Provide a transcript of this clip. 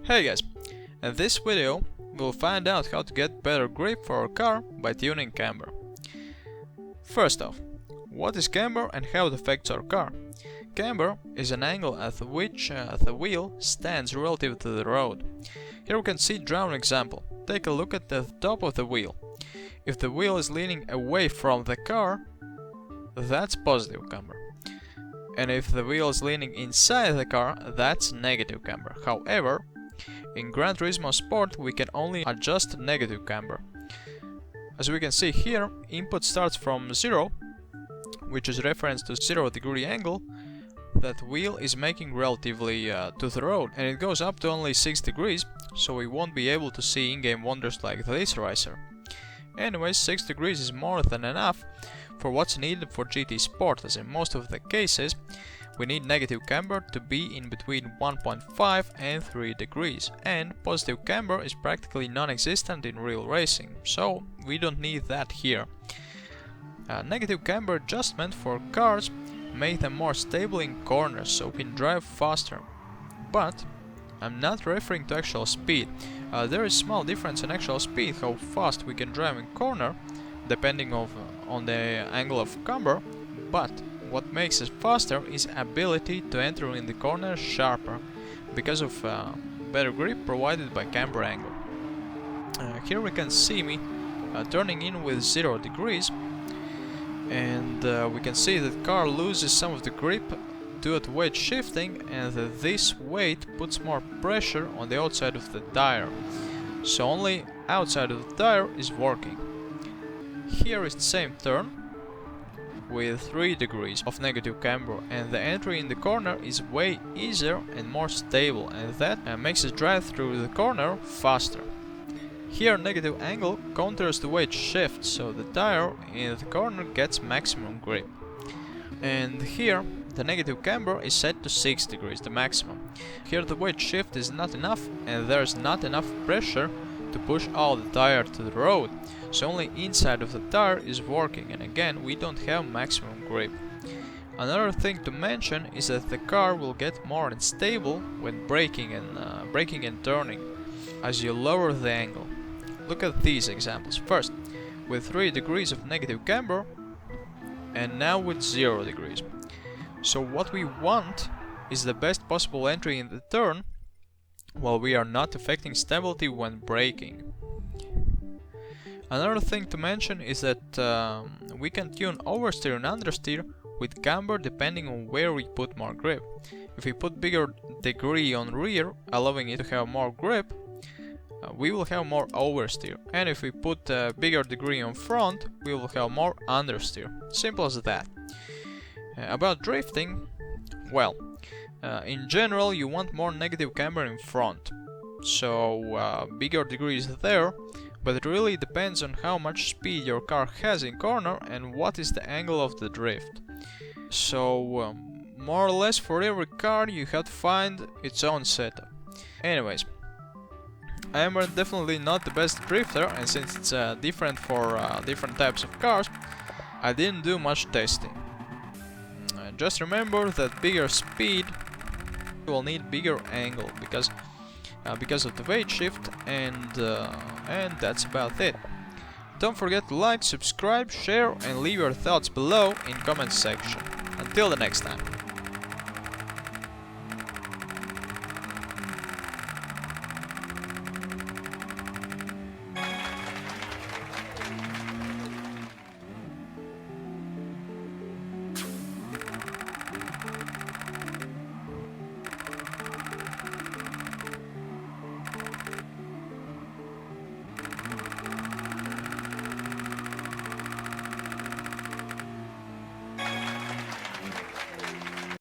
Hey guys, in this video we'll find out how to get better grip for our car by tuning camber. First off, what is camber and how it affects our car? Camber is an angle at which the wheel stands relative to the road. Here we can see drawn example. Take a look at the top of the wheel. If the wheel is leaning away from the car, that's positive camber. And if the wheel is leaning inside the car, that's negative camber. However, in Gran Turismo Sport we can only adjust negative camber. As we can see here, input starts from 0, which is reference to 0-degree angle that wheel is making relatively to the road, and it goes up to only 6 degrees, so we won't be able to see in-game wonders like this racer. Anyways, 6 degrees is more than enough for what's needed for GT Sport, as in most of the cases we need negative camber to be in between 1.5 and 3 degrees, and positive camber is practically non-existent in real racing, so we don't need that here. Negative camber adjustment for cars make them more stable in corners, so we can drive faster. But I'm not referring to actual speed. There is small difference in actual speed, how fast we can drive in corner, depending on the angle of camber, but what makes us faster is ability to enter in the corner sharper, because of better grip provided by camber angle. Here we can see me turning in with 0 degrees, and we can see that car loses some of the grip due to weight shifting, and this weight puts more pressure on the outside of the tire, so only outside of the tire is working. Here is the same turn with 3 degrees of negative camber, and the entry in the corner is way easier and more stable, and that makes us drive through the corner faster. Here negative angle counters the weight shift, so the tire in the corner gets maximum grip. And here the negative camber is set to 6 degrees, the maximum. Here the weight shift is not enough, and there's not enough pressure to push all the tire to the road, so only inside of the tire is working, and again we don't have maximum grip. Another thing to mention is that the car will get more unstable when braking and turning as you lower the angle. Look at these examples. First with 3 degrees of negative camber, and now with 0 degrees. So what we want is the best possible entry in the turn, while we are not affecting stability when braking. Another thing to mention is that we can tune oversteer and understeer with camber depending on where we put more grip. If we put bigger degree on rear, allowing it to have more grip, we will have more oversteer, and if we put a bigger degree on front, we will have more understeer. Simple as that. About drifting, well, in general you want more negative camber in front, so bigger degrees there, but it really depends on how much speed your car has in corner and what is the angle of the drift. So more or less for every car you have to find its own setup. Anyways, I am definitely not the best drifter, and since it's different for different types of cars, I didn't do much testing. Just remember that bigger speed will need bigger angle because of the weight shift, and that's about it. Don't forget to like, subscribe, share, and leave your thoughts below in comment section. Until the next time.